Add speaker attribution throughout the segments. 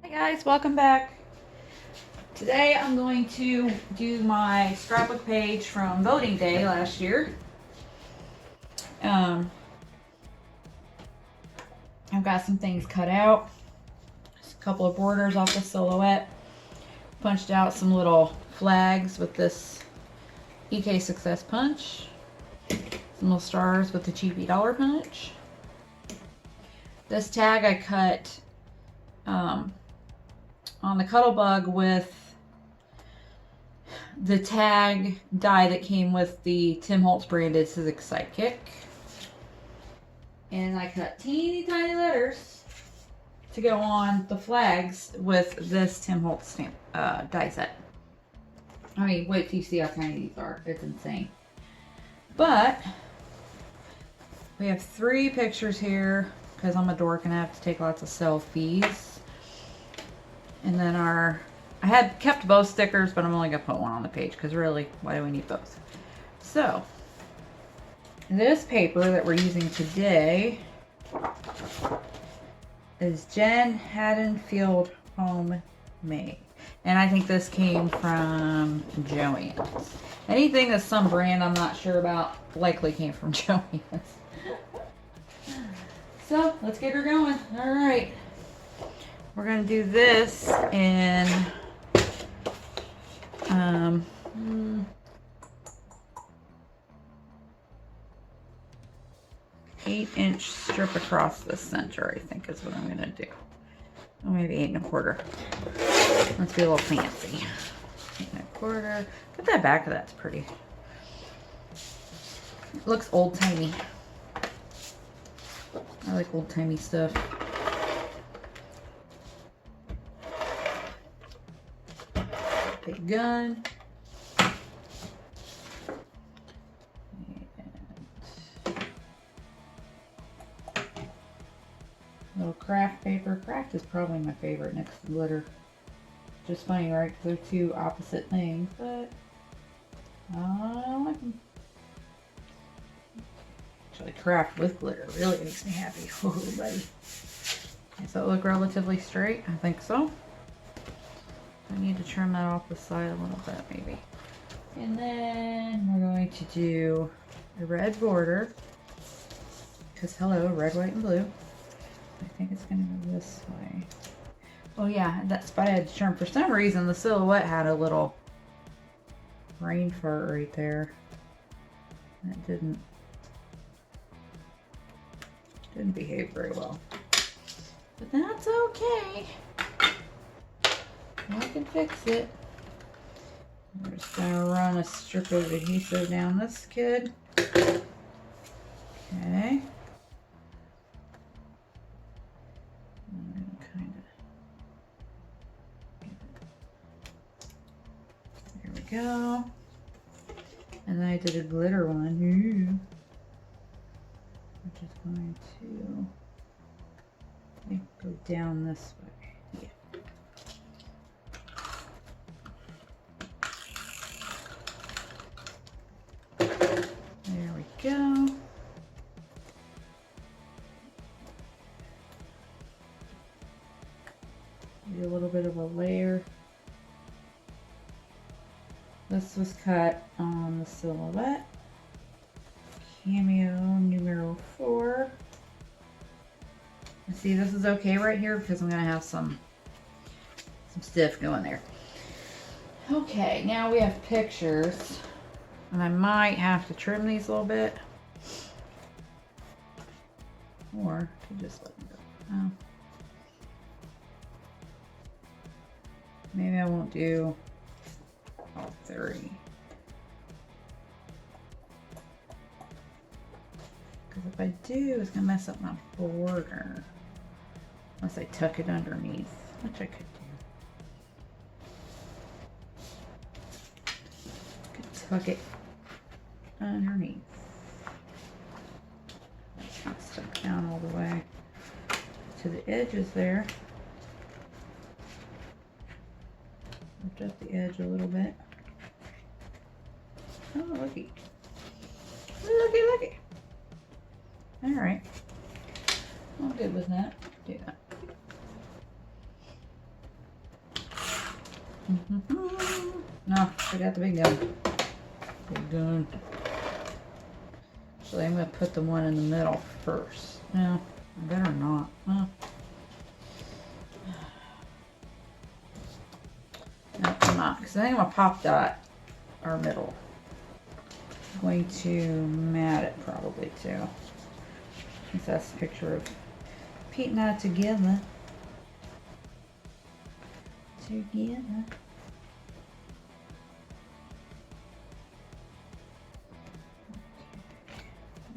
Speaker 1: Hi guys, welcome back. Today I'm going to do my scrapbook page from voting day last year. I've got some things cut out, just a couple of borders off the silhouette, punched out some little flags with this EK Success punch, some little stars with the cheapy dollar punch. This tag I cut on the Cuttlebug with the tag die that came with the Tim Holtz branded Sizzix Sidekick. And I cut teeny tiny letters to go on the flags with this Tim Holtz stamp die set. I mean, wait till you see how tiny these are. It's insane. But we have 3 pictures here because I'm a dork and I have to take lots of selfies. And then I had kept both stickers, but I'm only going to put one on the page because really, why do we need both? So, this paper that we're using today is Jen Haddonfield Homemade. And I think this came from Joann's. Anything that's some brand I'm not sure about likely came from Joann's. So, let's get her going. All right. We're going to do this in 8-inch strip across the center, I think is what I'm going to do. Oh, maybe 8 1/4. Let's be a little fancy. 8 1/4. But that back of that's pretty. It looks old-timey. I like old-timey stuff. Big gun. Little craft paper. Craft is probably my favorite next to glitter. Just funny, right? Because they're 2 opposite things, but I like them. Actually, craft with glitter really makes me happy. Oh, buddy. Does that look relatively straight? I think so. I need to trim that off the side a little bit, maybe. And then we're going to do a red border. Because hello, red, white, and blue. I think it's going to go this way. Oh yeah, that spot I had to trim. For some reason, the silhouette had a little rain fart right there. That didn't behave very well. But that's okay. I can fix it. We're just going to run a strip of adhesive down this kid. Okay. And kind of. There we go. And then I did a glitter one. Which is going to, I think, go down this way. Yeah. There we go. Do a little bit of a layer. This was cut on the silhouette. Cameo numero 4. See, this is okay right here because I'm going to have some stiff going there. Okay, now we have pictures. And I might have to trim these a little bit. Or to just let them go. Oh. Maybe I won't do all 30. Because if I do, it's going to mess up my border. Unless I tuck it underneath, which I could do. Tuck it underneath. That's not stuck down all the way to the edges there. Lift up the edge a little bit. Oh, looky. Looky, looky. Alright. I'm good with that. Do that. No, I got the big gun. Big gun. So I'm going to put the one in the middle first. No, I better not. No, I'm not. Because I think I'm going to pop that our middle. I'm going to mat it probably too. Since that's a picture of Pete and I together. Together.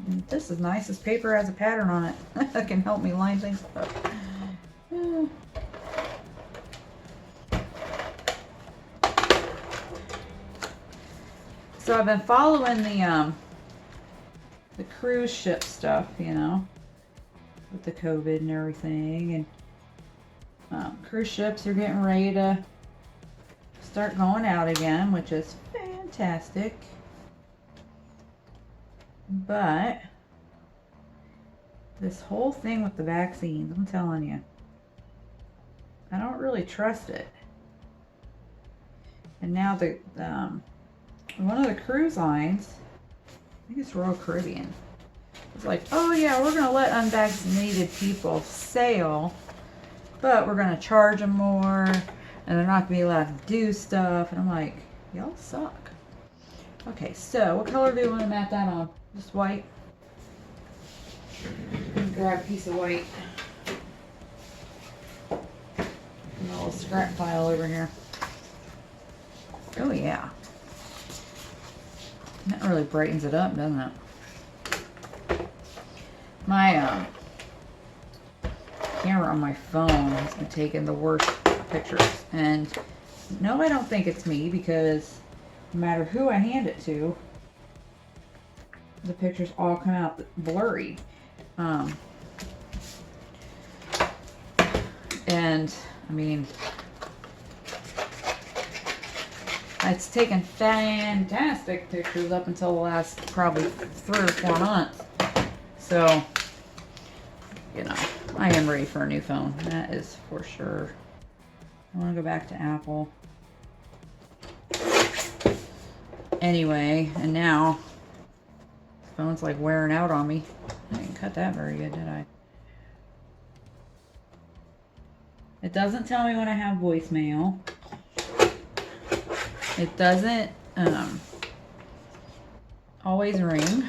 Speaker 1: And this is nice. This paper has a pattern on it. That can help me line things up. So I've been following the cruise ship stuff, you know, with the COVID and everything, and cruise ships are getting ready to start going out again, which is fantastic. But this whole thing with the vaccines, I'm telling you, I don't really trust it. And now the one of the cruise lines, I think it's Royal Caribbean, it's like, oh yeah, we're gonna let unvaccinated people sail, but we're gonna charge them more, and they're not gonna be allowed to do stuff. And I'm like, y'all suck. Okay, so what color do you want to mat that on? Just white. Grab a piece of white. And a little scrap pile over here. Oh yeah. That really brightens it up, doesn't it? My camera on my phone has been taking the worst pictures. And no, I don't think it's me, because no matter who I hand it to, the pictures all come out blurry. And I mean, it's taken fantastic pictures up until the last probably 3 or 4 months. So, you know, I am ready for a new phone. That is for sure. I want to go back to Apple. Anyway, and now the phone's like wearing out on me. I didn't cut that very good, did I? It doesn't tell me when I have voicemail. It doesn't always ring.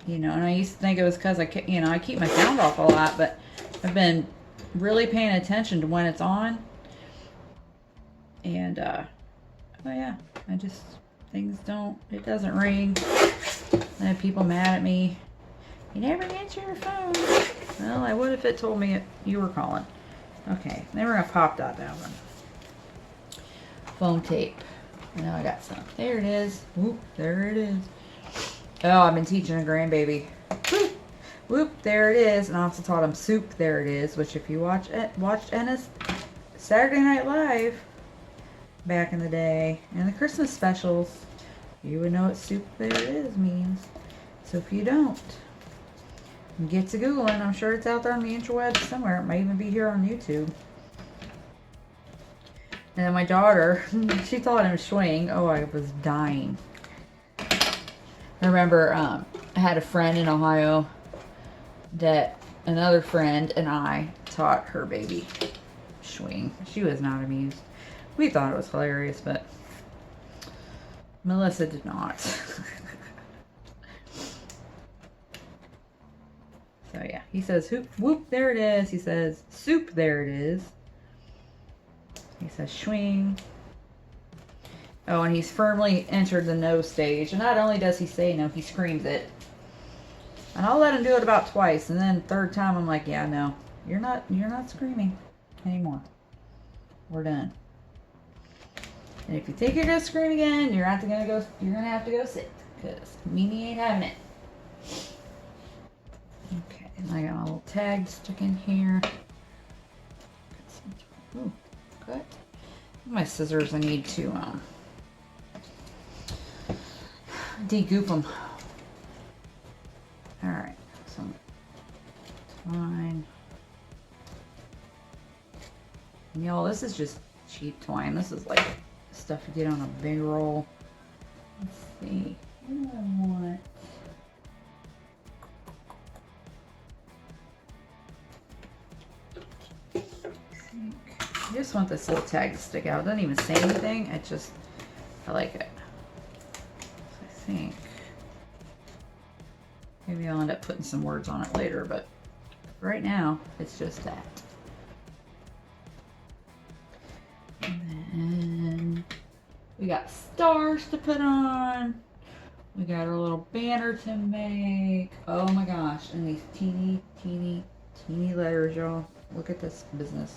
Speaker 1: You know, and I used to think it was because I keep my sound off a lot, but I've been really paying attention to when it's on. And oh yeah, it doesn't ring. I have people mad at me. You never answer your phone. Well, I would if it told me you were calling. Okay, then we're gonna pop that down. Foam tape. Now I got some. There it is. Whoop, there it is. Oh, I've been teaching a grandbaby. Whoop, whoop, there it is. And I also taught him soup, there it is, which if you watched Ennis Saturday Night Live back in the day, and the Christmas specials, you would know what soup there it is means. So if you don't, get to Googling. I'm sure it's out there on the interwebs somewhere. It might even be here on YouTube. And then my daughter, she taught him swing. Oh, I was dying. I remember I had a friend in Ohio that another friend and I taught her baby swing. She was not amused. We thought it was hilarious, but Melissa did not. So yeah, he says whoop, whoop, there it is. He says soup, there it is. He says swing. Oh, and he's firmly entered the no stage. And not only does he say no, he screams it. And I'll let him do it about twice, and then third time I'm like, yeah, no, you're not screaming anymore. We're done. And if you think you're gonna scream again, you're gonna have to go sit, because Mimi ain't having it. Okay, and I got my little tag stuck in here. Ooh, good. My scissors, I need to degoop them. All right, so fine. Y'all, this is just cheap twine. This is like stuff to get on a big roll. Let's see. What do I want? I just want this little tag to stick out. It doesn't even say anything. It just, I like it. So I think maybe I'll end up putting some words on it later, but right now it's just that. And then we got stars to put on. We got our little banner to make. Oh my gosh. And these teeny, teeny, teeny letters, y'all. Look at this business.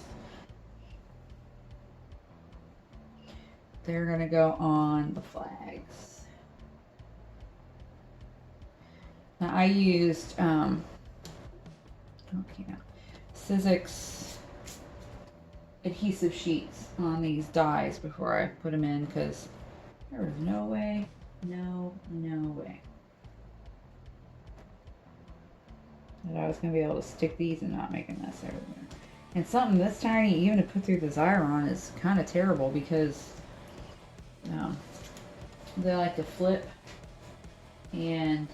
Speaker 1: They're gonna go on the flags. Now I used Sizzix adhesive sheets on these dies before I put them in because there was no way, no way that I was gonna be able to stick these and not make a mess everywhere. And something this tiny, even to put through the Xyron, is kind of terrible because they like to flip, and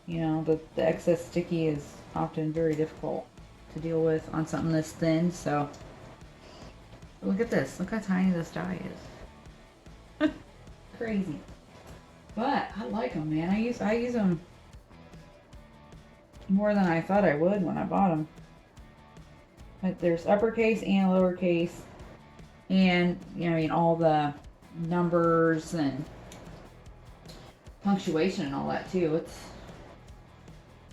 Speaker 1: you know the excess sticky is often very difficult to deal with on something this thin. So look at this. Look how tiny this die is. Crazy. But I like them, man. I use them more than I thought I would when I bought them. But there's uppercase and lowercase, and you know, I mean, all the numbers and punctuation and all that too.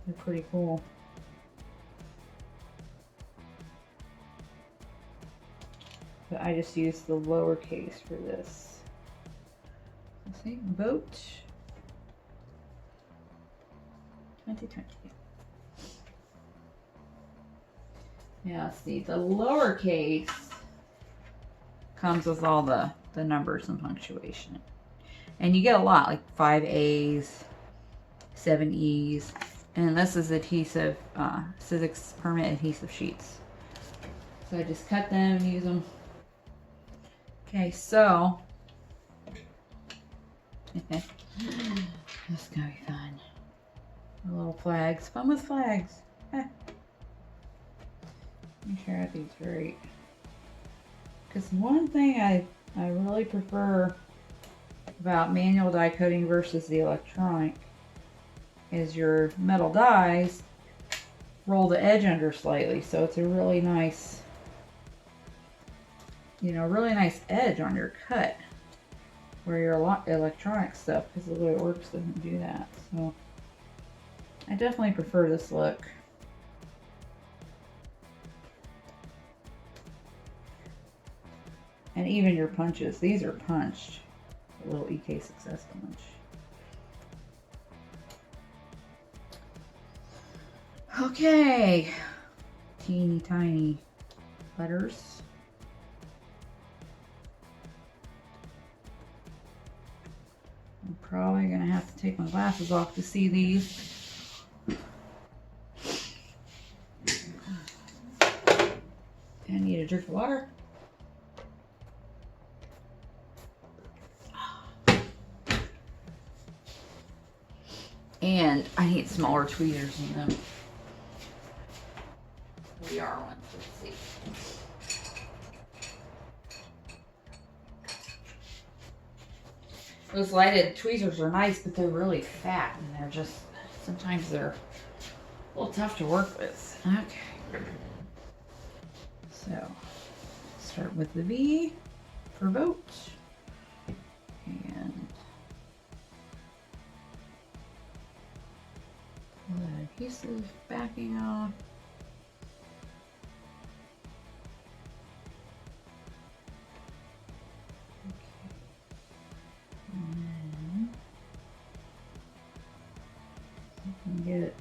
Speaker 1: They're pretty cool. But I just used the lowercase for this. Let's see, vote 2020. Yeah, see, the lowercase comes with all the numbers and punctuation. And you get a lot, like 5 A's, 7 E's. And this is adhesive, Sizzix permanent adhesive sheets. So I just cut them and use them. Okay, so this is gonna be fun. The little flags, fun with flags. Make sure I have these right. Because one thing I really prefer about manual die cutting versus the electronic is your metal dies roll the edge under slightly, so it's a really nice, you know, really nice edge on your cut, where your electronic stuff, because the way it works, doesn't do that. So I definitely prefer this look. And even your punches, these are punched. A little EK Success punch. Okay, teeny tiny letters. I'm probably gonna have to take my glasses off to see these. I need a drink of water. And I need smaller tweezers in them. We are ones, let's see. Those lighted tweezers are nice, but they're really fat and they're just, sometimes they're a little tough to work with. Okay. So, start with the V for vote. And pull that adhesive backing off. Get it.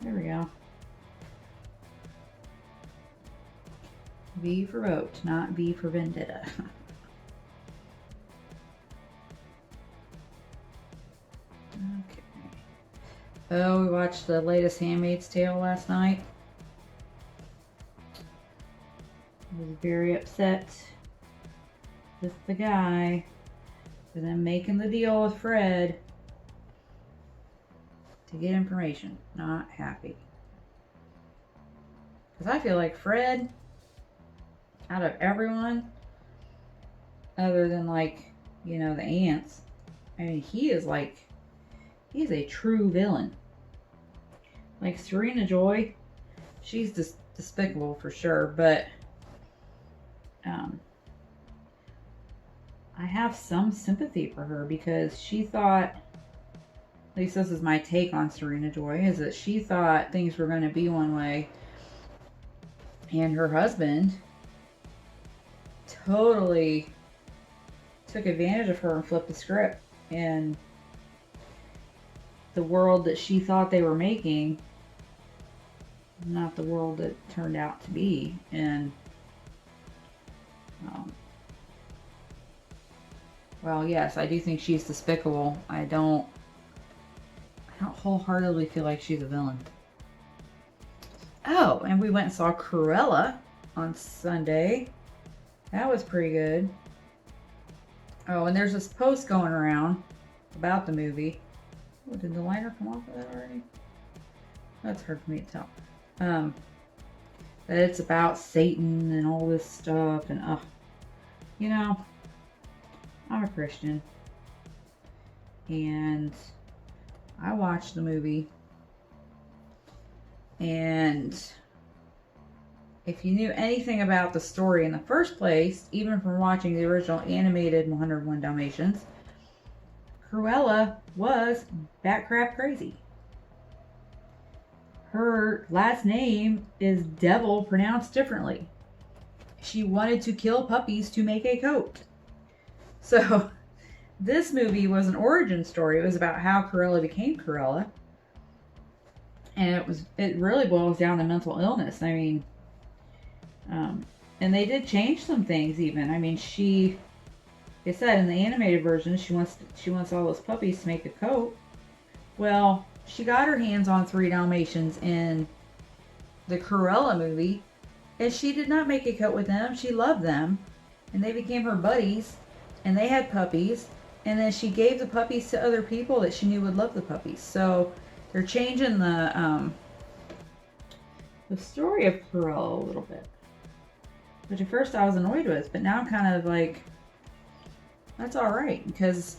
Speaker 1: There we go. V for vote, not V for vendetta. Okay. Oh, we watched the latest Handmaid's Tale last night. was very upset with the guy for them making the deal with Fred to get information. Not happy. Because I feel like Fred, out of everyone, other than like, you know, the ants, I mean, he's a true villain. Like Serena Joy, she's despicable for sure, but I have some sympathy for her because she thought, at least this is my take on Serena Joy, is that she thought things were going to be one way, and her husband totally took advantage of her and flipped the script, and the world that she thought they were making, not the world that turned out to be. And well, yes, I do think she's despicable. I don't wholeheartedly feel like she's a villain. Oh, and we went and saw Cruella on Sunday. That was pretty good. Oh, and there's this post going around about the movie. Oh, did the liner come off of that already? That's hard for me to tell. That it's about Satan and all this stuff, and you know, I'm a Christian, and I watched the movie, and if you knew anything about the story in the first place, even from watching the original animated 101 Dalmatians, Cruella was batcrap crazy. Her last name is Devil pronounced differently. She wanted to kill puppies to make a coat. So this movie was an origin story. It was about how Cruella became Cruella. And it really boils down to mental illness. I mean, and they did change some things even. I mean, it said in the animated version, she wants all those puppies to make a coat. Well, she got her hands on 3 Dalmatians in the Cruella movie, and she did not make a coat with them. She loved them, and they became her buddies, and they had puppies, and then she gave the puppies to other people that she knew would love the puppies. So they're changing the story of Cruella a little bit, which at first I was annoyed with, but now I'm kind of like, that's all right, because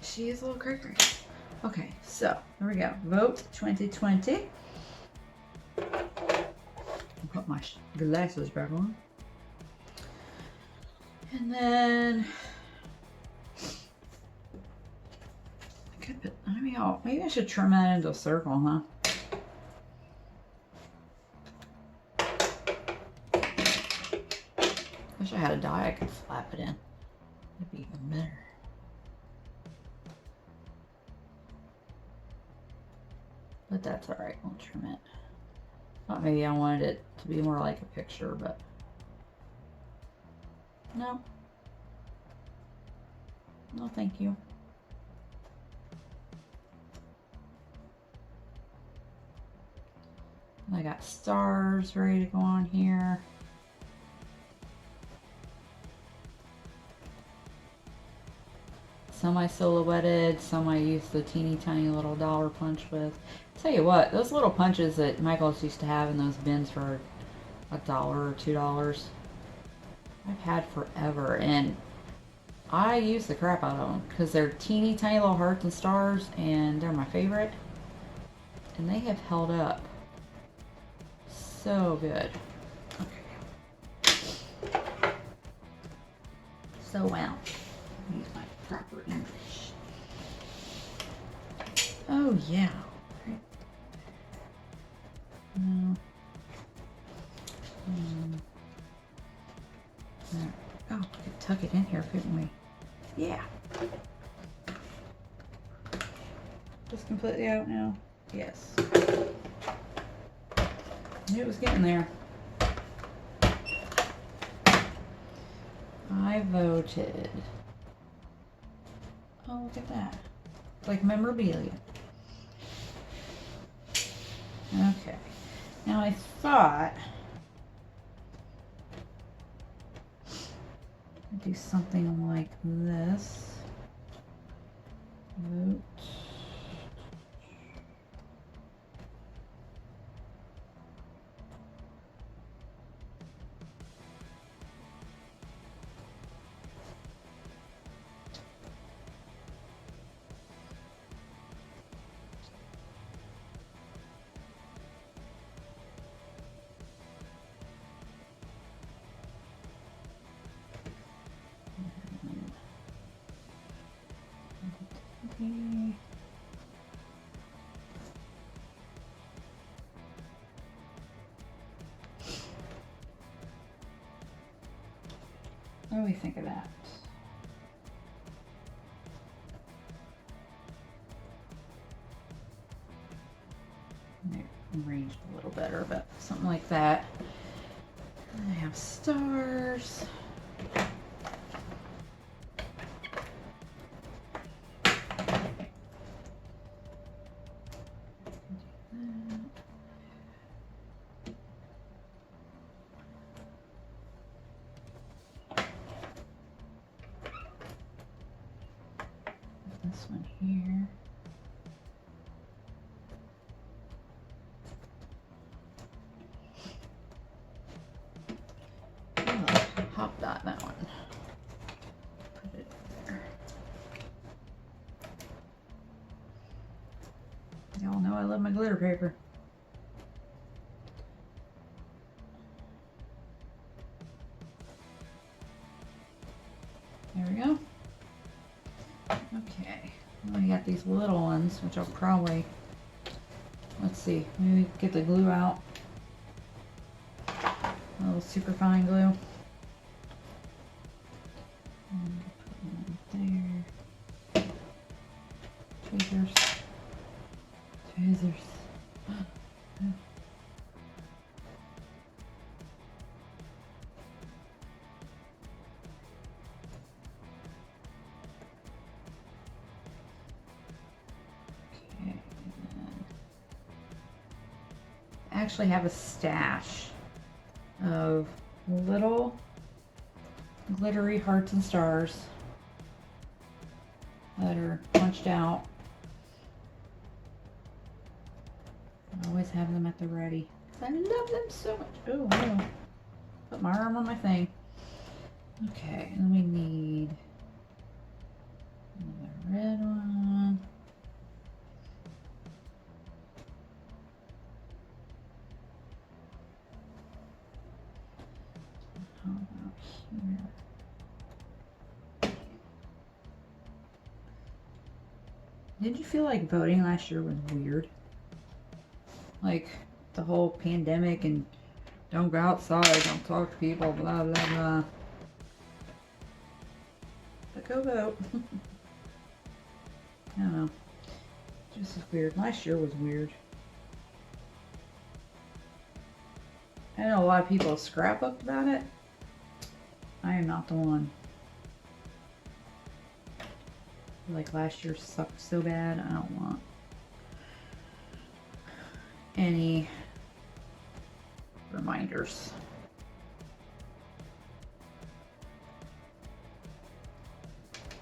Speaker 1: she is a little cray cray. Okay, so here we go. Vote 2020. I'll put my glasses back on. And then I could put, maybe I should trim that into a circle, huh? Wish I had a die I could flap it in. That'd be even better. But that's alright, we'll trim it. Thought maybe I wanted it to be more like a picture, but no. No, thank you. I got stars ready to go on here. Some I silhouetted, some I used the teeny tiny little dollar punch with. Tell you what, those little punches that Michael's used to have in those bins for $1 or $2, I've had forever, and I use the crap out of them because they're teeny tiny little hearts and stars, and they're my favorite, and they have held up so good. Okay. So well. Use my proper English. Oh yeah. No. Oh, we could tuck it in here, couldn't we? Yeah. Just completely out now? Yes. I knew it was getting there. I voted. Oh, look at that. Like memorabilia. Okay. Now I thought do something like this. Note. Okay. What do we think of that? Maybe arranged a little better, but something like that. I have stars. This one here. Oh, hop dot that one. Put it there. Y'all know I love my glitter paper. There we go. Okay, well, we got these little ones, which I'll probably, let's see, maybe get the glue out. A little super fine glue. And put one there. Tweezers. Tweezers. Actually have a stash of little glittery hearts and stars that are punched out. I always have them at the ready. I love them so much. Oh, no. Put my arm on my thing. Okay, and we need another red one. How about here? Did you feel like voting last year was weird? Like the whole pandemic and don't go outside, don't talk to people, blah, blah, blah. But go vote. I don't know. Just as weird. Last year was weird. I know a lot of people have scrapbooked about it. I am not the one. Like last year sucked so bad, I don't want any reminders.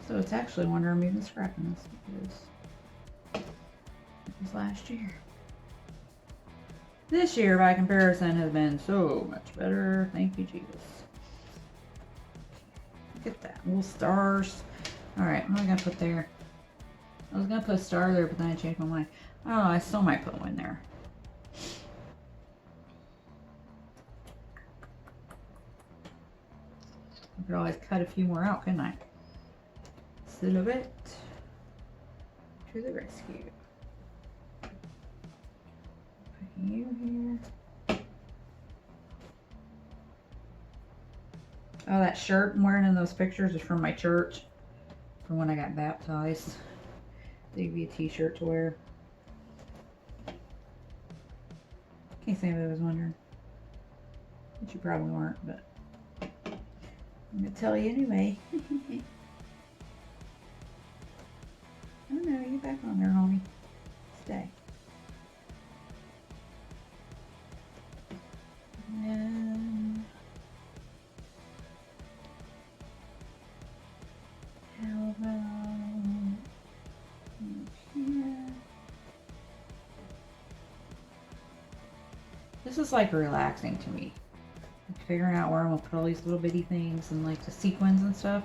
Speaker 1: So it's actually a wonder I'm even scrapping this because it was last year. This year, by comparison, has been so much better. Thank you, Jesus. Look at that. Little stars. Alright, what am I going to put there? I was going to put a star there, but then I changed my mind. I don't know, I still might put one there. I could always cut a few more out, couldn't I? Silhouette to the rescue. Put you here. Oh, that shirt I'm wearing in those pictures is from my church. From when I got baptized. They give you a t-shirt to wear. In case anybody was wondering. Which you probably weren't, but I'm going to tell you anyway. Oh no, you back on there, homie. Stay. And This is like relaxing to me. Like figuring out where I'm gonna put all these little bitty things and like the sequins and stuff.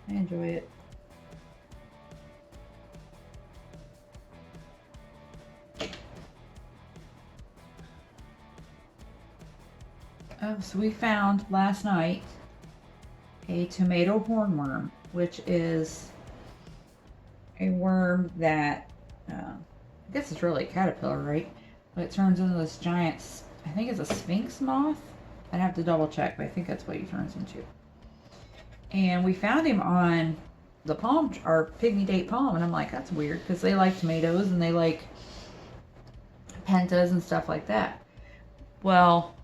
Speaker 1: I enjoy it. Oh, so we found last night a tomato hornworm, which is a worm that, I guess it's really a caterpillar, right? But it turns into this giant, I think it's a sphinx moth. I'd have to double check, but I think that's what he turns into. And we found him on the palm, our pygmy date palm, and I'm like, that's weird, because they like tomatoes and they like pentas and stuff like that. Well,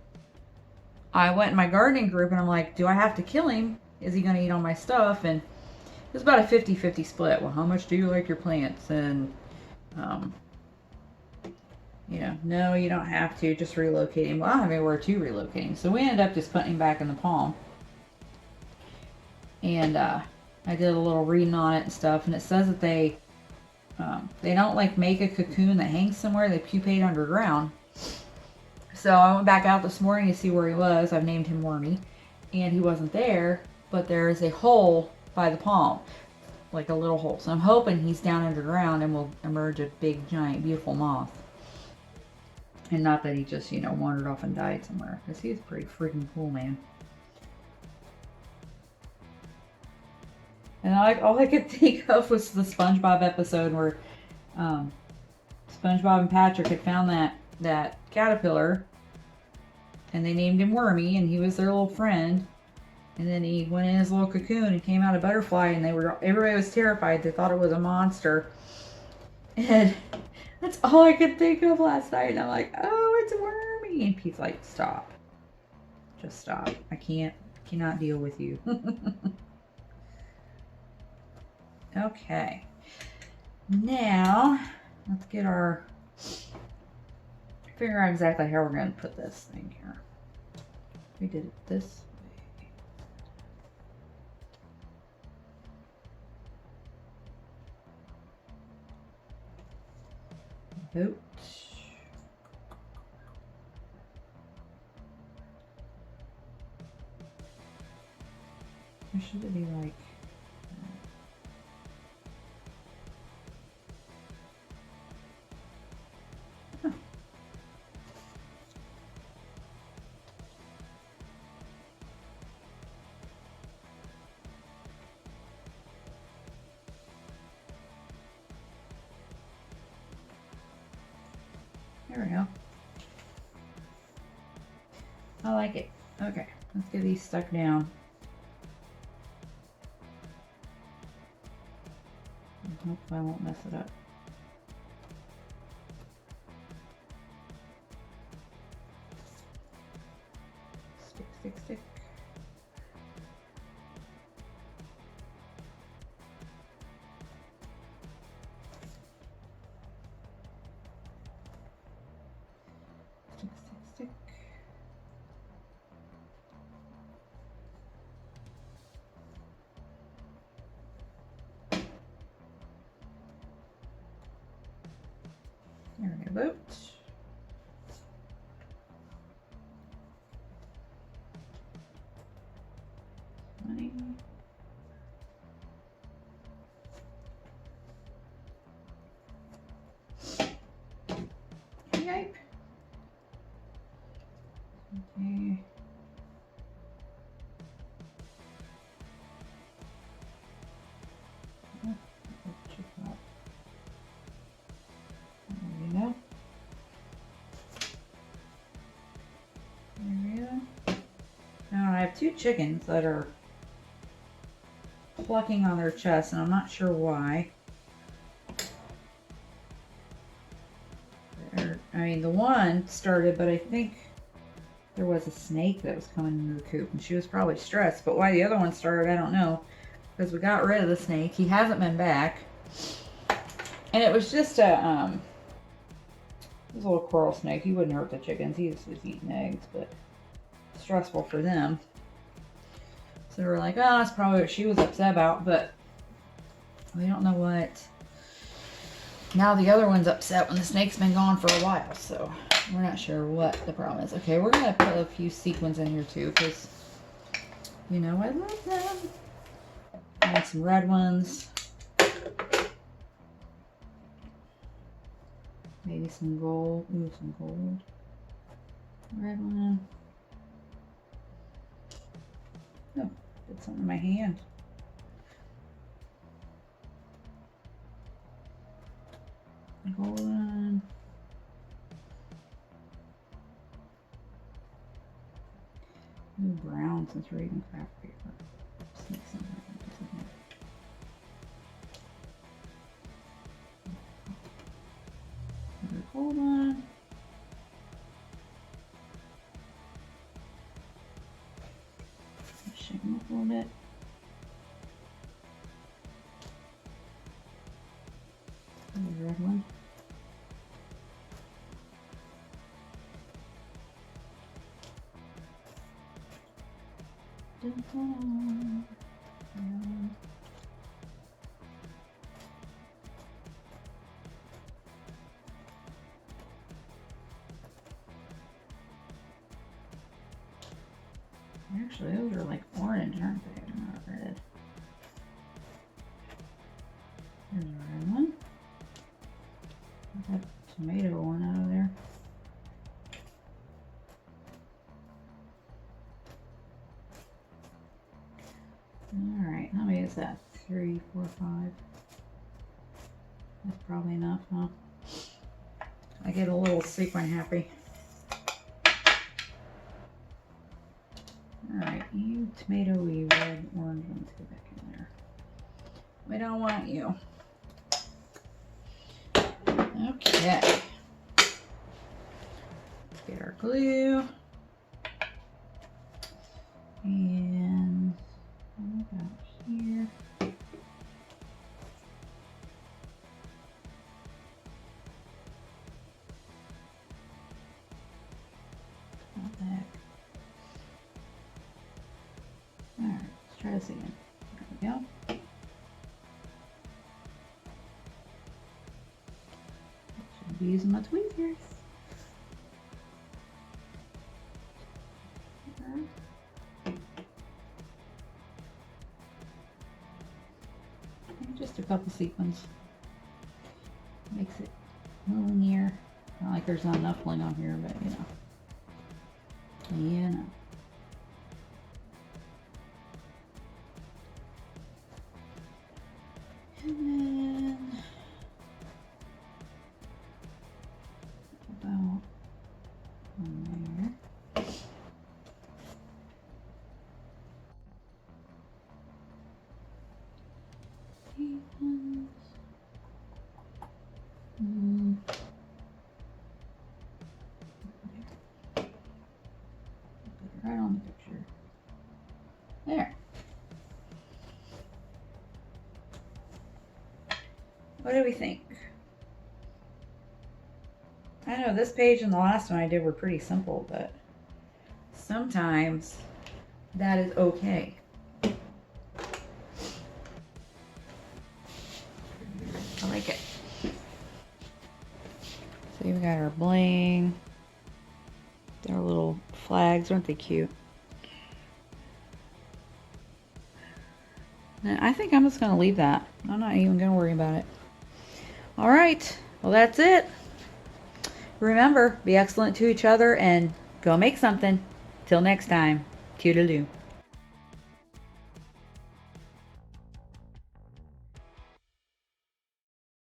Speaker 1: I went in my gardening group and I'm like, do I have to kill him? Is he going to eat all my stuff? And it was about a 50-50 split. Well, how much do you like your plants? And, you know, no, you don't have to. Just relocate him. Well, I don't have anywhere to relocate him. So we ended up just putting him back in the palm. And I did a little reading on it and stuff. And it says that they don't like make a cocoon that hangs somewhere. They pupate underground. So I went back out this morning to see where he was. I've named him Wormy. And he wasn't there, but there is a hole by the palm. Like a little hole. So I'm hoping he's down underground and will emerge a big, giant, beautiful moth. And not that he just, you know, wandered off and died somewhere. Because he's pretty freaking cool, man. And all I could think of was the SpongeBob episode where SpongeBob and Patrick had found that caterpillar. And they named him Wormy, and he was their little friend. And then he went in his little cocoon and came out a butterfly, and everybody was terrified. They thought it was a monster. And that's all I could think of last night. And I'm like, oh, it's Wormy. And Pete's like, stop. Just stop. I cannot deal with you. Okay. Now, let's get figure out exactly how we're going to put this thing here. We did it this way. Boat. Or should it be like... There we go. I like it. Okay, let's get these stuck down. I hope I won't mess it up. Stick, stick, stick. There we go. Money. Yipe. Okay. Now I have two chickens that are plucking on their chest, and I'm not sure why. I mean, the one started, but I think there was a snake that was coming into the coop, and she was probably stressed. But why the other one started, I don't know. Because we got rid of the snake. He hasn't been back. And it was just a little coral snake. He wouldn't hurt the chickens. He just was eating eggs, but stressful for them. So we're like, oh, that's probably what she was upset about, but we don't know what Now the other one's upset when the snake's been gone for a while, so we're not sure what the problem is. Okay, we're gonna put a few sequins in here too, because you know I love them. And some red ones. Maybe some gold. Ooh, some gold. Red one. Oh, did something in my hand. Golden. Ooh, brown since we're eating craft paper. Sneak some in here. Another gold one. Shake them up a little bit. Another red one. Dun, dun. Actually, those are like orange, aren't they? They're not red. There's a red one. Got that tomato one out of there. Alright, how many is that? 3, 4, 5. That's probably enough, huh? I get a little sequin happy. Alright, you tomatoey red orange ones, go back in there. We don't want you. Okay. Let's get our glue. And about here. What the heck? Alright, let's try this again. There we go. Should be using my tweezers. Just a couple sequins. Makes it linear. Not like there's not enough bling on here, but you know. You know. And then about one there. Right on the picture. There. What do we think? I know this page and the last one I did were pretty simple, but sometimes that is okay. I like it. So we got our bling. Our little flags, aren't they cute? And I think I'm just going to leave that. I'm not even going to worry about it. All right. Well, that's it. Remember, be excellent to each other and go make something. Till next time. Toodaloo.